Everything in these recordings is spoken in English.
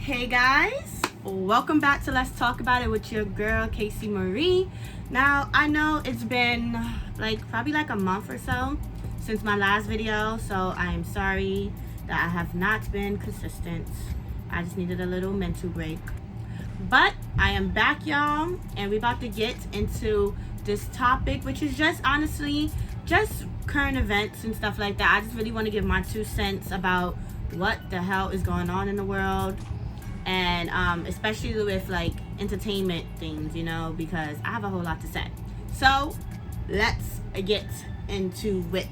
Hey guys, welcome back to Let's Talk About It with your girl Casey Marie. Now I know it's been probably a month or so since my last video, so I am sorry that I have not been consistent. I just needed a little mental break, but I am back, y'all, and we're about to get into this topic, which is just honestly just current events and stuff like that. I just really want to give my 2 cents about what the hell is going on in the world, and especially with entertainment things, because I have a whole lot to say. So let's get into it.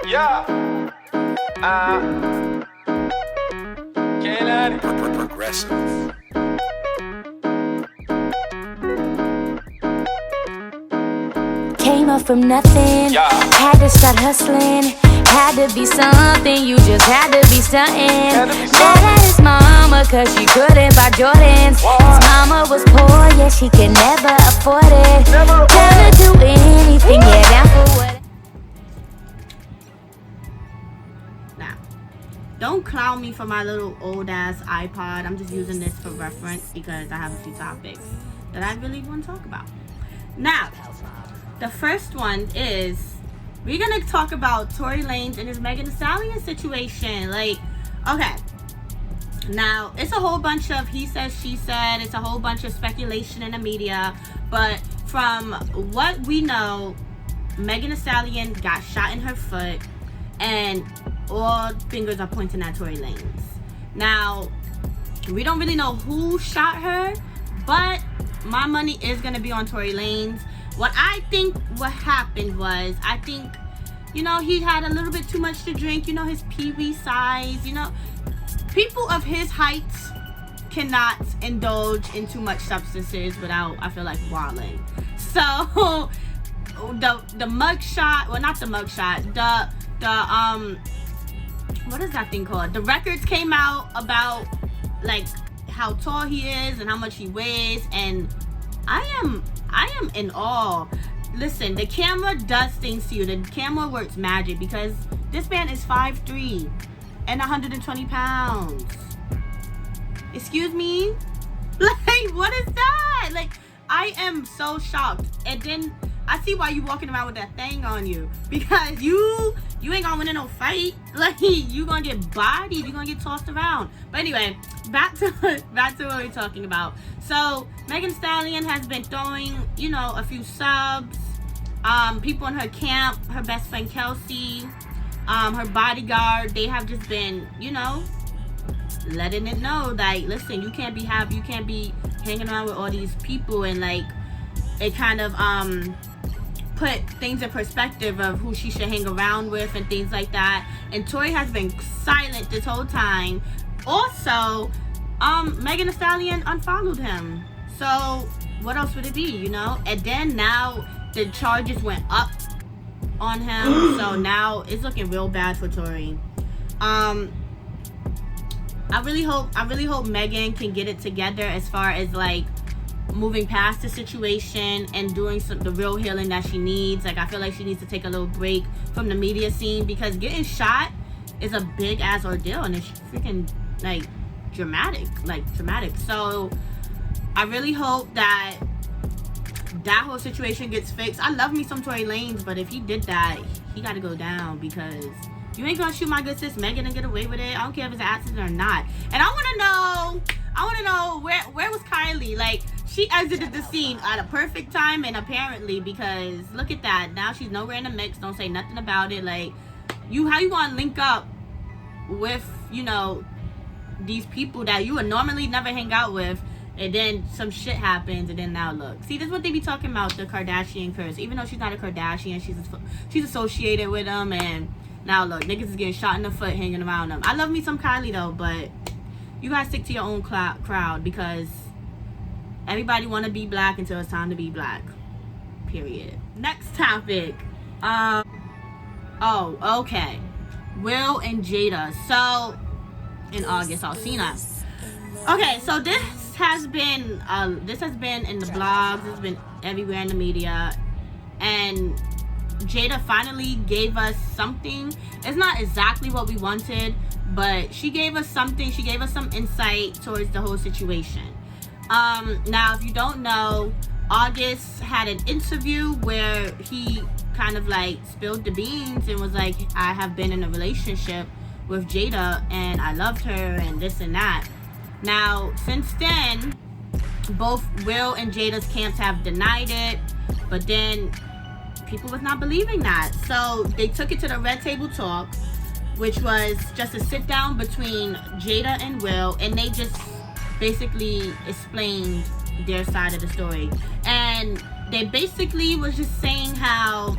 Yeah. Progressive. Came up from nothing, had to start hustling, had to be something, you just had to be stunting. Mad at his mama cause she couldn't buy Jordans. His mama was poor, yeah, she could never afford it. Never do anything, yeah, down for what. Now, don't clown me for my little old ass iPod. I'm just using this for reference because I have a few topics that I really want to talk about. Now, the first one is we're gonna talk about Tory Lanez and his Megan Thee Stallion situation. Okay, now it's a whole bunch of he said, she said. It's a whole bunch of speculation in the media, but from what we know, Megan Thee Stallion got shot in her foot, and all fingers are pointing at Tory Lanez. Now, we don't really know who shot her, but my money is gonna be on Tory Lanez. What I think what happened was, I think, he had a little bit too much to drink, his pee-wee size, people of his height cannot indulge in too much substances without, I feel like, wilding. So, the mug shot, well, not the mug shot, what is that thing called? The records came out about, how tall he is and how much he weighs, and I am in awe. Listen, the camera does things to you. The camera works magic because this man is 5'3" and 120 pounds. Excuse me? What is that? I am so shocked. And then I see why you walking around with that thing on you, because you ain't gonna win in no fight. You gonna get bodied, you gonna get tossed around. But anyway, back to what we're talking about. So Megan Thee Stallion has been throwing, a few subs. People in her camp, her best friend Kelsey, her bodyguard, they have just been, letting it know, listen, you can't be hanging around with all these people, and it kind of put things in perspective of who she should hang around with and things like that. And Tory has been silent this whole time. Also, Megan Thee Stallion unfollowed him. So what else would it be, And then now the charges went up on him. So now it's looking real bad for Tory. I really hope Megan can get it together as far as moving past the situation and doing the real healing that she needs. I feel like she needs to take a little break from the media scene, because getting shot is a big ass ordeal, and it's freaking dramatic. So I really hope that whole situation gets fixed. I love me some Tory Lanez, but if he did that, he got to go down, because you ain't gonna shoot my good sis Megan and get away with it. I don't care if it's an accident or not. And I want to know where was Kylie? She exited the scene at a perfect time, and apparently, because look at that, now she's nowhere in the mix. Don't say nothing about it. How you gonna link up with these people that you would normally never hang out with, and then some shit happens, and then now look. See, this is what they be talking about, the Kardashian curse. Even though she's not a Kardashian, she's associated with them, and now look, niggas is getting shot in the foot hanging around them. I love me some Kylie though, but you guys stick to your own crowd, because everybody want to be black until it's time to be black. Period. Next topic. Okay. Will and Jada. So in August, Alcina. Okay, so this has been in the blogs, it's been everywhere in the media, and Jada finally gave us something. It's not exactly what we wanted, but she gave us something. She gave us some insight towards the whole situation. Now, if you don't know, August had an interview where he kind of like spilled the beans and was like, I have been in a relationship with Jada and I loved her and this and that. Now, since then, both Will and Jada's camps have denied it, but then people was not believing that. So they took it to the Red Table Talk, which was just a sit down between Jada and Will, and they just basically explained their side of the story. And they basically was just saying how,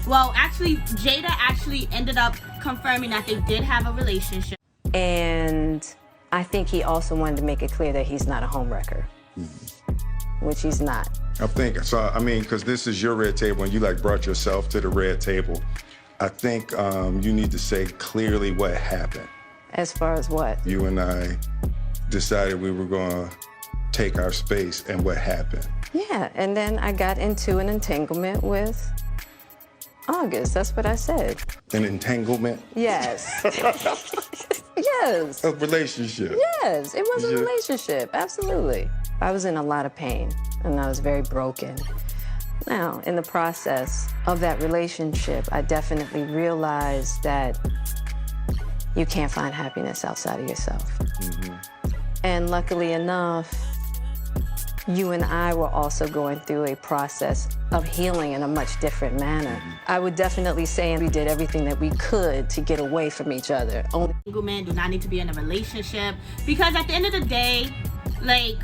well, actually, Jada actually ended up confirming that they did have a relationship. And I think he also wanted to make it clear that he's not a homewrecker, which he's not. I think, so, I mean, because this is your red table and you like brought yourself to the red table. I think you need to say clearly what happened. As far as what? You and I decided we were going to take our space, and what happened. Yeah, and then I got into an entanglement with August. That's what I said. An entanglement? Yes. Yes. A relationship? Yes, it was a relationship, absolutely. I was in a lot of pain, and I was very broken. Now, in the process of that relationship, I definitely realized that you can't find happiness outside of yourself. Mm-hmm. And luckily enough, you and I were also going through a process of healing in a much different manner. Mm-hmm. I would definitely say we did everything that we could to get away from each other. Single men do not need to be in a relationship, because at the end of the day, like,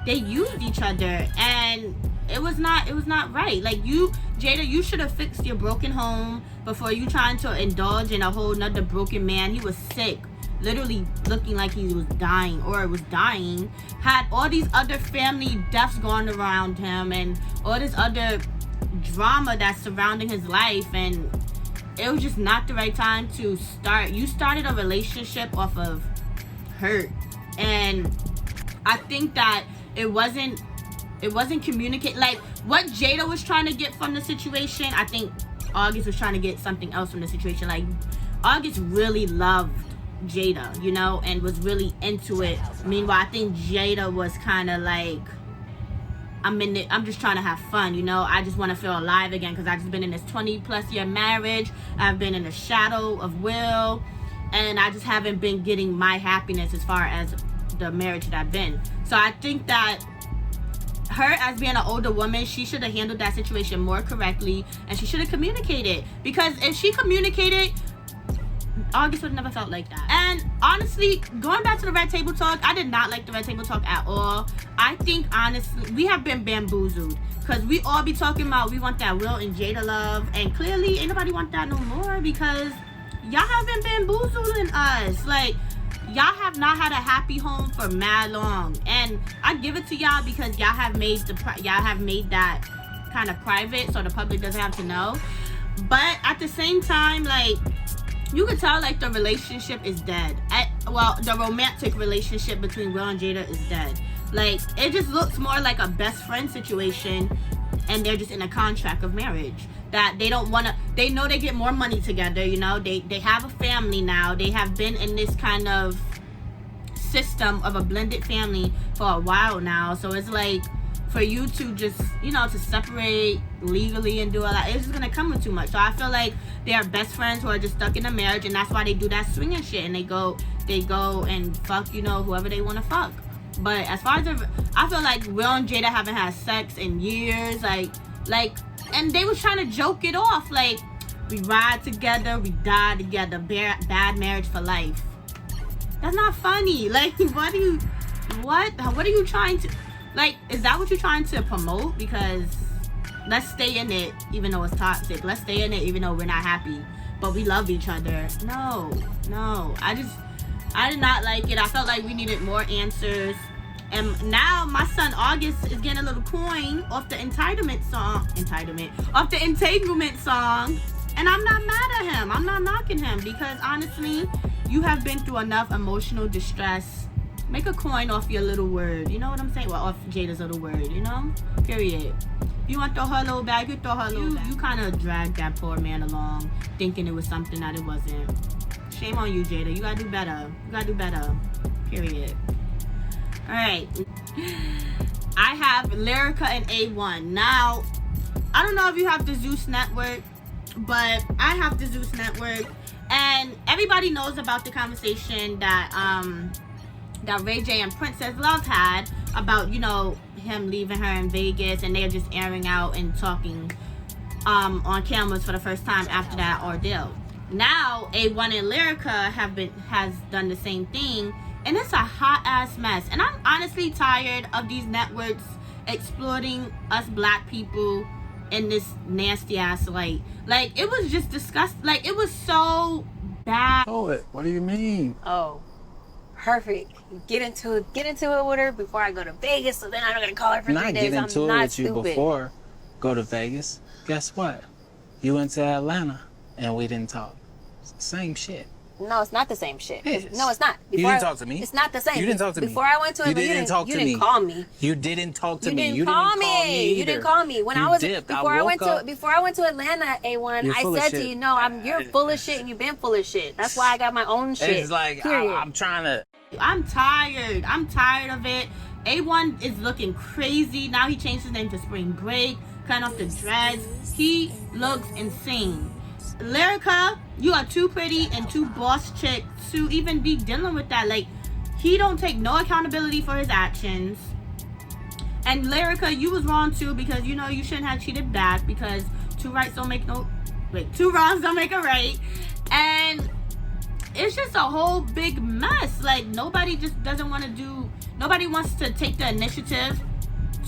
they used each other, and it was not right. Like, Jada, you should have fixed your broken home before you trying to indulge in a whole nother broken man. He was sick, literally looking like he was dying or was dying, had all these other family deaths going around him and all this other drama that's surrounding his life, and it was just not the right time to start. You started a relationship off of hurt, and I think that it wasn't communicated. Like, what Jada was trying to get from the situation, I think August was trying to get something else from the situation. Like, August really loved Jada, you know, and was really into it. Meanwhile, I think Jada was kind of like, I'm just trying to have fun, you know. I just want to feel alive again, because I've just been in this 20+ year marriage. I've been in the shadow of Will, and I just haven't been getting my happiness as far as the marriage that I've been. So I think that her, as being an older woman, she should have handled that situation more correctly, and she should have communicated. Because if she communicated, August would have never felt like that. And honestly, going back to the Red Table Talk, I did not like the Red Table Talk at all. I think, honestly, we have been bamboozled, because we all be talking about we want that Will and Jada love, and clearly ain't nobody want that no more, because y'all have been bamboozling us. Like, y'all have not had a happy home for mad long, and I give it to y'all because y'all have made that kind of private, so the public doesn't have to know. But at the same time, like, you could tell, like, the relationship is dead. The romantic relationship between Will and Jada is dead. Like, it just looks more like a best friend situation, and they're just in a contract of marriage that they don't want to. They know they get more money together, you know. They have a family now. They have been in this kind of system of a blended family for a while now. So it's like, for you to just, you know, to separate legally and do all that, it's just gonna come with too much. So I feel like they are best friends who are just stuck in a marriage, and that's why they do that swinging shit, and they go and fuck, you know, whoever they want to fuck. But as far as I feel like Will and Jada haven't had sex in years, like, and they was trying to joke it off, like, we ride together, we die together, bad marriage for life. That's not funny. Like, what are you trying to, like, is that what you're trying to promote? Because let's stay in it even though it's toxic. Let's stay in it even though we're not happy, but we love each other. No. I did not like it. I felt like we needed more answers. And now my son August is getting a little coin off the entanglement song. And I'm not mad at him. I'm not knocking him, because honestly, you have been through enough emotional distress. Make a coin off your little word. You know what I'm saying? Well, off Jada's little word, you know? Period. You want to throw her a little bag, you throw her a little bag. You kind of dragged that poor man along, thinking it was something that it wasn't. Shame on you, Jada. You gotta do better. You gotta do better. Period. Alright. I have Lyrica and A1. Now, I don't know if you have the Zeus Network, but I have the Zeus Network. And everybody knows about the conversation that that Ray J and Princess Love had about, you know, him leaving her in Vegas, and they're just airing out and talking on cameras for the first time after that ordeal. Now A1 and Lyrica has done the same thing, and it's a hot ass mess. And I'm honestly tired of these networks exploiting us black people in this nasty ass light. Like, it was just disgusting. Like, it was so bad. What do you mean? Oh, perfect. Get into it with her before I go to Vegas, so then I'm not gonna call her for 3 days. Not get into it with you before go to Vegas. Guess what? You went to Atlanta and we didn't talk. Same shit. No, it's not the same shit. It is. No, it's not. You didn't talk to me. It's not the same. You didn't talk to me. Before I went to Atlanta, you didn't call me. You didn't talk to me. You didn't call me. You didn't call me. When I was dipped. before I went to Atlanta, A1, I said to you, no, you're full of shit and you've been full of shit. That's why I got my own shit. It's like I'm trying to. I'm tired. I'm tired of it. A1 is looking crazy. Now he changed his name to Spring Break, cutting off the dreads. He looks insane. Lyrica, you are too pretty and too boss chick to even be dealing with that. Like, he don't take no accountability for his actions. And Lyrica, you was wrong too, because you know you shouldn't have cheated back, because two wrongs don't make a right. And it's just a whole big mess. Like, nobody just doesn't want to do, nobody wants to take the initiative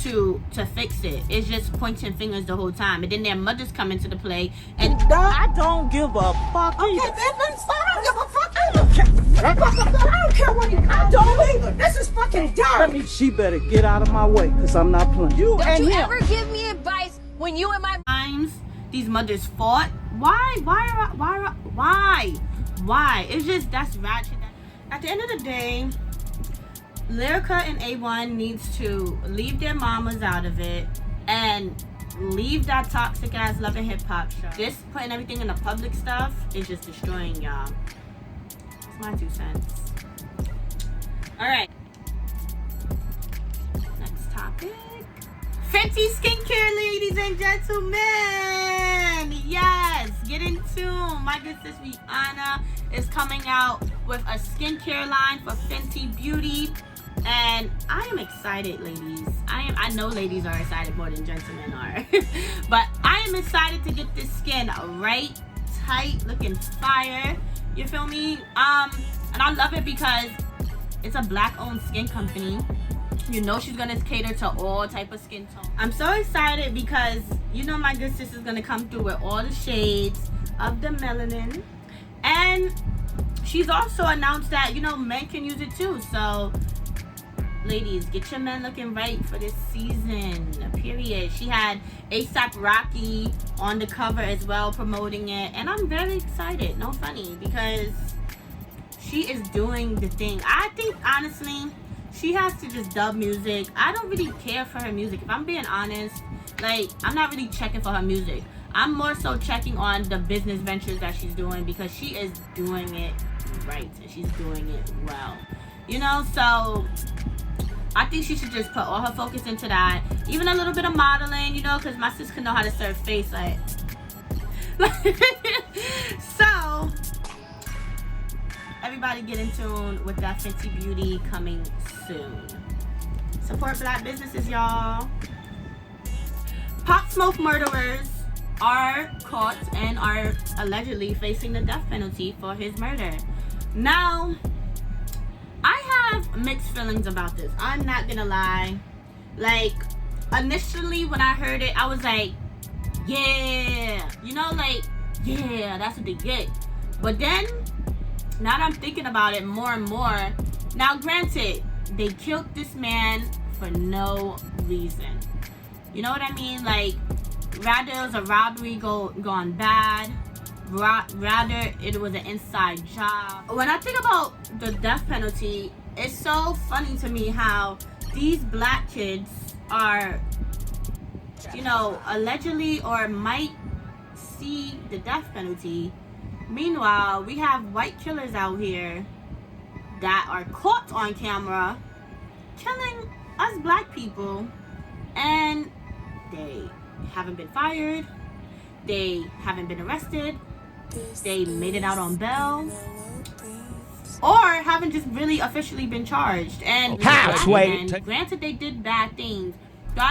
to fix it. It's just pointing fingers the whole time, and then their mothers come into the play. And I don't give a fuck either. Okay, then I don't give a fuck. I don't care what I don't either. This is fucking dumb. She better get out of my way, because I'm not playing. Don't you ever give me advice when you and my times these mothers fought. Why? It's just, that's ratchet. At the end of the day, Lyrica and A1 needs to leave their mamas out of it and leave that toxic ass Love and Hip Hop show. Just putting everything in the public stuff is just destroying y'all. That's my 2 cents. Alright. Next topic. Fenty skincare, ladies and gentlemen. Yes, get in tune. My good sis Rihanna is coming out with a skincare line for Fenty Beauty. And I am excited, ladies. I know ladies are excited more than gentlemen are. But I am excited to get this skin right, tight, looking fire. You feel me? And I love it because it's a black-owned skin company. You know she's gonna cater to all type of skin tone. I'm so excited because you know my good sis is gonna come through with all the shades of the melanin. And she's also announced that, you know, men can use it too. So ladies, get your men looking right for this season, period. She had A$AP Rocky on the cover as well, promoting it. And I'm very excited, no funny, because she is doing the thing. I think, honestly, she has to just dub music. I don't really care for her music. If I'm being honest, like, I'm not really checking for her music. I'm more so checking on the business ventures that she's doing, because she is doing it right and she's doing it well. You know, so I think she should just put all her focus into that. Even a little bit of modeling, you know, because my sis can know how to serve face. Like, so everybody get in tune with that Fenty Beauty coming soon. Support black businesses, y'all. Pop Smoke murderers are caught and are allegedly facing the death penalty for his murder. Now, I have mixed feelings about this. I'm not gonna lie. Like, initially when I heard it, I was like, yeah, you know, like, yeah, that's what they get. But then, now that I'm thinking about it more and more, now granted, they killed this man for no reason. You know what I mean? Like, rather it was a robbery gone bad, rather it was an inside job. When I think about the death penalty, it's so funny to me how these black kids are you know, allegedly or might see the death penalty. Meanwhile, we have white killers out here that are caught on camera killing us black people, and they haven't been fired, they haven't been arrested, they made it out on bail, or haven't just really officially been charged. And granted, they did bad things. So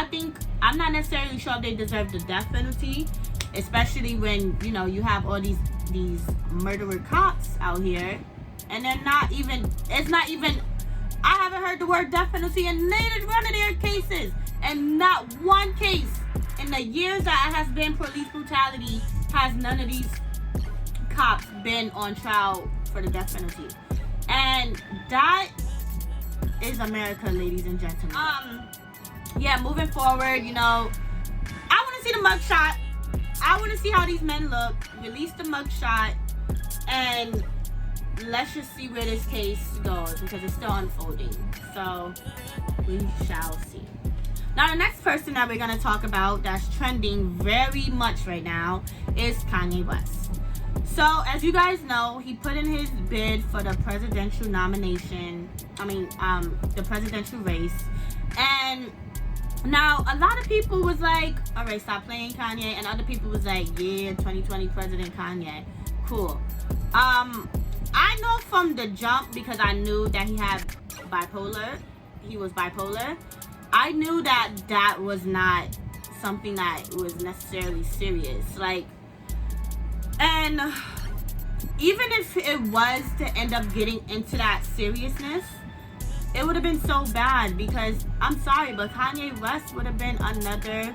I'm not necessarily sure if they deserve the death penalty, especially when, you know, you have all these murderer cops out here, and they're not even, it's not even, I haven't heard the word death penalty in neither one of their cases. And not one case in the years that has been police brutality has none of these cops been on trial for the death penalty. And that is America, ladies and gentlemen. Yeah, moving forward, you know, I want to see the mugshot. I want to see how these men look. Release the mugshot, and let's just see where this case goes, because it's still unfolding. So we shall see. Now, the next person that we're going to talk about that's trending very much right now is Kanye West. So, as you guys know, he put in his bid for the presidential nomination, the presidential race. And now, a lot of people was like, all right, stop playing Kanye. And other people was like, yeah, 2020 President Kanye. Cool. I know from the jump, because I knew that he had bipolar. He was bipolar. I knew that that was not something that was necessarily serious. Like, and even if it was to end up getting into that seriousness, it would have been so bad, because I'm sorry, but Kanye West would have been another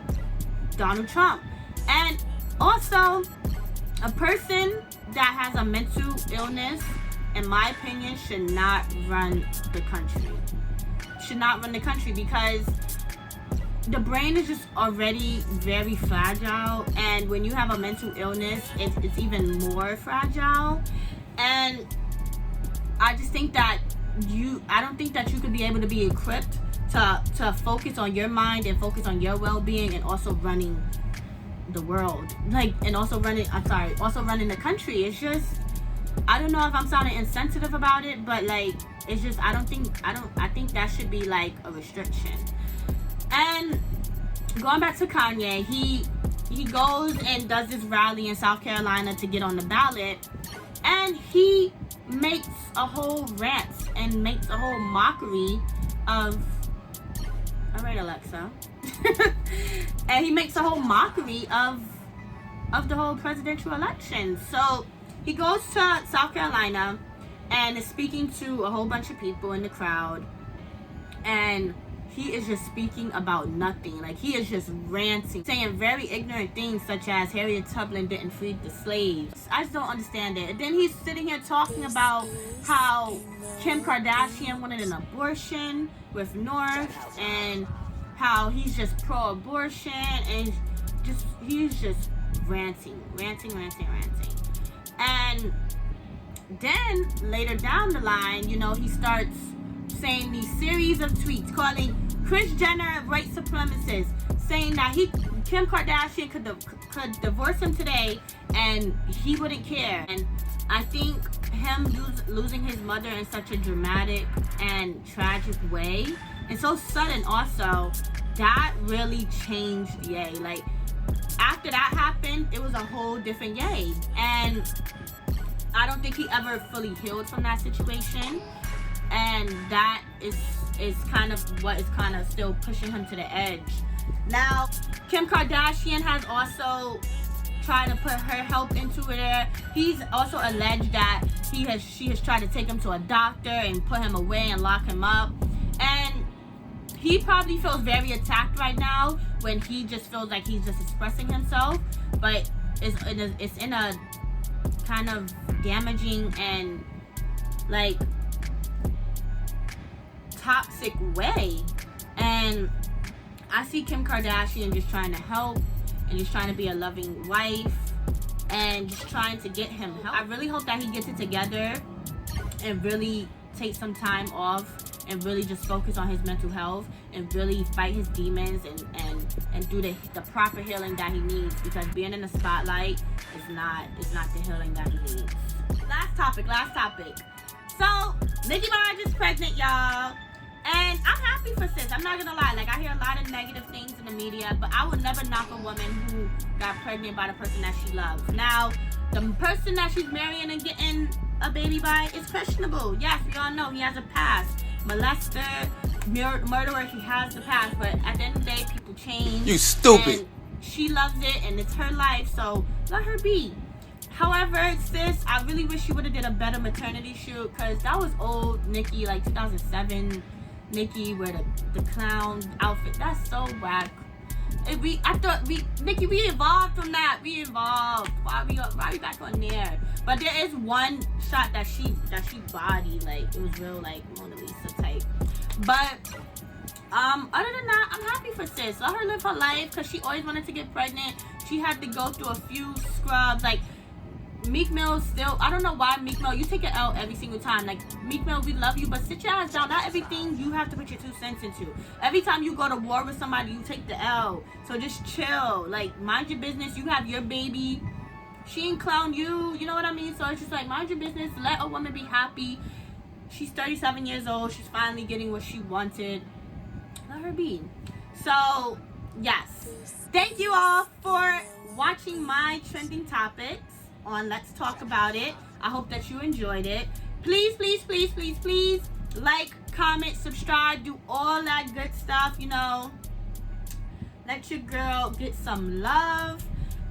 Donald Trump. And also, a person that has a mental illness, in my opinion, should not run the country. Should not run the country, because the brain is just already very fragile, and when you have a mental illness, it's even more fragile. And I just think that I don't think that you could be able to be equipped to focus on your mind and focus on your well-being, and also running the world, also running the country. It's just, I don't know if I'm sounding insensitive about it, but like, it's just, I think that should be like a restriction. And going back to Kanye, he goes and does this rally in South Carolina to get on the ballot, and he makes a whole rant and makes a whole mockery of, all right, Alexa, and he makes a whole mockery of the whole presidential election. So he goes to South Carolina and is speaking to a whole bunch of people in the crowd, and he is just speaking about nothing. Like, he is just ranting, saying very ignorant things such as Harriet Tubman didn't free the slaves. I just don't understand it. And then he's sitting here talking about how Kim Kardashian wanted an abortion with North, and how he's just pro-abortion, and he's just ranting. And then later down the line, you know, he starts saying these series of tweets calling Kris Jenner a white supremacist, saying that Kim Kardashian could divorce him today and he wouldn't care. And I think him losing his mother in such a dramatic and tragic way, and so sudden also, that really changed Ye. Like, after that happened, it was a whole different Ye. And I don't think he ever fully healed from that situation. And that is kind of what is kind of still pushing him to the edge. Now, Kim Kardashian has also tried to put her help into it. He's also alleged that she has tried to take him to a doctor and put him away and lock him up. And he probably feels very attacked right now, when he just feels like he's just expressing himself. But it's in a kind of damaging and like toxic way. And I see Kim Kardashian just trying to help and just trying to be a loving wife and just trying to get him help. I really hope that he gets it together and really takes some time off and really just focus on his mental health and really fight his demons and do the proper healing that he needs, because being in the spotlight is not the healing that he needs. Last topic. So Nicki Minaj is pregnant, y'all. And I'm happy for sis. I'm not gonna lie. Like, I hear a lot of negative things in the media, but I would never knock a woman who got pregnant by the person that she loves. Now, the person that she's marrying and getting a baby by is questionable. Yes, we all know he has a past. Molester, murderer, he has the past. But at the end of the day, people change. You stupid. And she loves it, and it's her life, so let her be. However, sis, I really wish you would have did a better maternity shoot, because that was old Nicki, like 2007. Nicki with the clown outfit. That's so whack. Nicki, we evolved from that. We evolved. Why we back on there? But there is one shot that she bodied, like it was real, like Mona Lisa type. But other than that, I'm happy for sis. Let her live her life, because she always wanted to get pregnant. She had to go through a few scrubs, like Meek Mill still, I don't know why Meek Mill, you take an L every single time. Like, Meek Mill, we love you, but sit your ass down. Not everything you have to put your 2 cents into. Every time you go to war with somebody, you take the L. So just chill. Like, mind your business. You have your baby. She ain't clown you. You know what I mean? So it's just like, mind your business. Let a woman be happy. She's 37 years old. She's finally getting what she wanted. Let her be. So, yes. Thank you all for watching my trending topics on Let's Talk About It. I hope that you enjoyed it. Please like, comment, subscribe, do all that good stuff, you know. Let your girl get some love.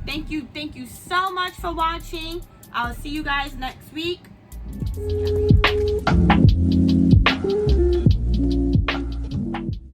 Thank you so much for watching. I'll see you guys next week.